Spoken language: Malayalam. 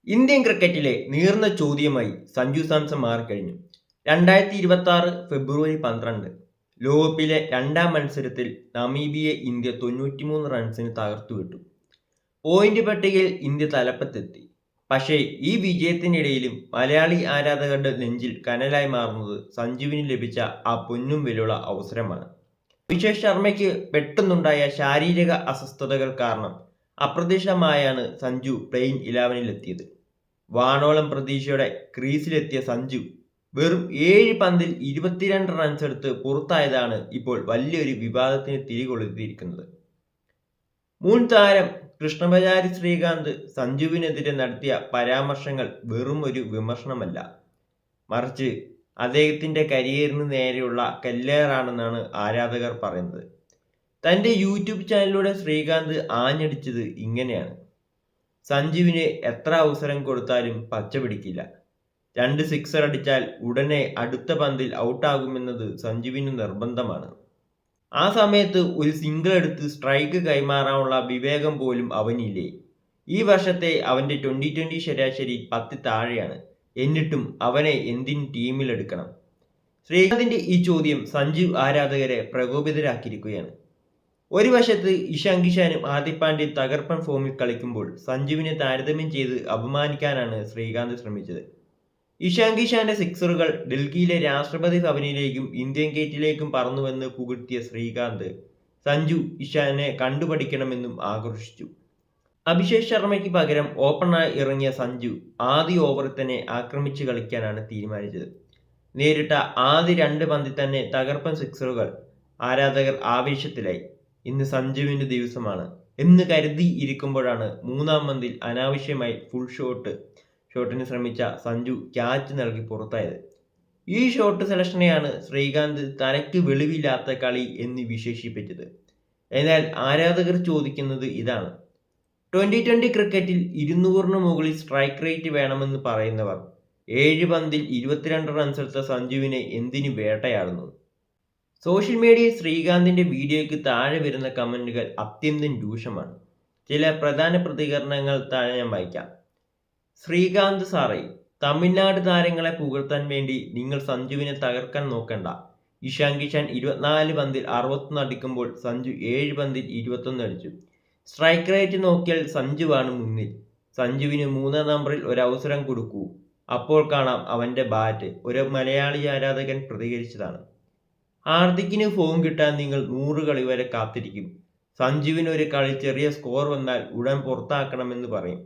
ഇന്ത്യൻ ക്രിക്കറ്റിലെ നീർന്ന ചോദ്യമായി സഞ്ജു സാംസൺ മാറിക്കഴിഞ്ഞു. 2026 ഫെബ്രുവരി 12 ലോകകപ്പിലെ രണ്ടാം മത്സരത്തിൽ നമീബിയയെ ഇന്ത്യ 93 റൺസിന് തകർത്തുവിട്ടു. പോയിന്റ് പട്ടികയിൽ ഇന്ത്യ തലപ്പത്തെത്തി. പക്ഷേ ഈ വിജയത്തിനിടയിലും മലയാളി ആരാധകരുടെ നെഞ്ചിൽ കനലായി മാറുന്നത് സഞ്ജുവിന് ലഭിച്ച ആ പൊന്നും വിലയുള്ള അവസരമാണ്. അഭിഷേക് ശർമ്മയ്ക്ക് പെട്ടെന്നുണ്ടായ ശാരീരിക അസ്വസ്ഥതകൾ കാരണം അപ്രതീക്ഷിതമായാണ് സഞ്ജു പ്ലെയിങ് 11-ലെത്തിയത്. വാനോളം പ്രതീക്ഷയോടെ ക്രീസിലെത്തിയ സഞ്ജു വെറും 7 പന്തിൽ 22 റൺസ് എടുത്ത് പുറത്തായതാണ് ഇപ്പോൾ വലിയൊരു വിവാദത്തിന് തിരികൊളുത്തിയിരിക്കുന്നത്. മുൻ താരം കൃഷ്ണബജാരി ശ്രീകാന്ത് സഞ്ജുവിനെതിരെ നടത്തിയ പരാമർശങ്ങൾ വെറും ഒരു വിമർശനമല്ല, മറിച്ച് അദ്ദേഹത്തിന്റെ കരിയറിന് നേരെയുള്ള കല്ലേറാണെന്നാണ് ആരാധകർ പറയുന്നത്. തന്റെ യൂട്യൂബ് ചാനലിലൂടെ ശ്രീകാന്ത് ആഞ്ഞടിച്ചത് ഇങ്ങനെയാണ്: സഞ്ജുവിന് എത്ര അവസരം കൊടുത്താലും പച്ച പിടിക്കില്ല. 2 സിക്സർ അടിച്ചാൽ ഉടനെ അടുത്ത പന്തിൽ ഔട്ടാകുമെന്നത് സഞ്ജുവിന് നിർബന്ധമാണ്. ആ സമയത്ത് ഒരു സിംഗിൾ എടുത്ത് സ്ട്രൈക്ക് കൈമാറാനുള്ള വിവേകം പോലും അവനില്ലേ? ഈ വർഷത്തെ അവന്റെ 2020 ശരാശരി 10 താഴെയാണ്. എന്നിട്ടും അവനെ എന്തിന് ടീമിലെടുക്കണം? ശ്രീകാന്തിന്റെ ഈ ചോദ്യം സഞ്ജു ആരാധകരെ പ്രകോപിതരാക്കിയിരിക്കുകയാണ്. ഒരു വശത്ത് ഇഷാൻ കിഷാനും ഹാർദിക് പാണ്ഡ്യയും തകർപ്പൻ ഫോമിൽ കളിക്കുമ്പോൾ സഞ്ജുവിനെ താരതമ്യം ചെയ്ത് അപമാനിക്കാനാണ് ശ്രീകാന്ത് ശ്രമിച്ചത്. ഇഷാൻ കിഷാന്റെ സിക്സറുകൾ ഡൽഹിയിലെ രാഷ്ട്രപതി ഭവനിലേക്കും ഇന്ത്യൻ ഗേറ്റിലേക്കും പറന്നുവെന്ന് പുകഴ്ത്തിയ ശ്രീകാന്ത് സഞ്ജു ഇഷാനെ കണ്ടുപഠിക്കണമെന്നും ആക്രോശിച്ചു. അഭിഷേക് ശർമ്മയ്ക്ക് പകരം ഓപ്പണറായി ഇറങ്ങിയ സഞ്ജു ആദ്യ ഓവറിൽ തന്നെ ആക്രമിച്ച് കളിക്കാനാണ് തീരുമാനിച്ചത്. നേരിട്ട ആദ്യ 2 പന്തിൽ തന്നെ തകർപ്പൻ സിക്സറുകൾ. ആരാധകർ ആവേശത്തിലായി. ഇന്ന് സഞ്ജുവിന്റെ ദിവസമാണ് എന്ന് കരുതി ഇരിക്കുമ്പോഴാണ് 3-ാം പന്തിൽ അനാവശ്യമായി ഫുൾ ഷോട്ടിന് ശ്രമിച്ച സഞ്ജു ക്യാച്ച് നൽകി പുറത്തായത്. ഈ ഷോട്ട് സെലക്ഷനെയാണ് ശ്രീകാന്ത് തനക്ക് വെളിവില്ലാത്ത കളി എന്ന് വിശേഷിപ്പിച്ചത്. എന്നാൽ ആരാധകർ ചോദിക്കുന്നത് ഇതാണ്: 2020 ക്രിക്കറ്റിൽ 200-ന് മുകളിൽ സ്ട്രൈക്ക് റേറ്റ് വേണമെന്ന് പറയുന്നവർ 7 പന്തിൽ 22 റൺസ് എടുത്ത സഞ്ജുവിനെ എന്തിനു വേട്ടയാടുന്നു? സോഷ്യൽ മീഡിയയിൽ ശ്രീകാന്തിന്റെ വീഡിയോയ്ക്ക് താഴെ വരുന്ന കമന്റുകൾ അത്യന്തം രൂക്ഷമാണ്. ചില പ്രധാന പ്രതികരണങ്ങൾ താഴെ ഞാൻ വായിക്കാം. ശ്രീകാന്ത് സാറേ, തമിഴ്നാട് താരങ്ങളെ പുകഴ്ത്താൻ വേണ്ടി നിങ്ങൾ സഞ്ജുവിനെ തകർക്കാൻ നോക്കണ്ട. ഇഷാൻ കിഷാൻ 24 പന്തിൽ 61 അടിക്കുമ്പോൾ സഞ്ജു 7 പന്തിൽ 21 അടിച്ചു. സ്ട്രൈക്ക് റേറ്റ് നോക്കിയാൽ സഞ്ജുവാണ് മുന്നിൽ. സഞ്ജുവിന് 3-ാം നമ്പറിൽ ഒരു അവസരം കൊടുക്കൂ, അപ്പോൾ കാണാം അവന്റെ ബാറ്റ്. ഒരു മലയാളി ആരാധകൻ പ്രതികരിച്ചതാണ്. ഹാർദിക്കിന് ഫോം കിട്ടാൻ നിങ്ങൾ 100 കളി വരെ കാത്തിരിക്കും. സഞ്ജുവിന് ഒരു കളി ചെറിയ സ്കോർ വന്നാൽ ഉടൻ പുറത്താക്കണമെന്ന് പറയും.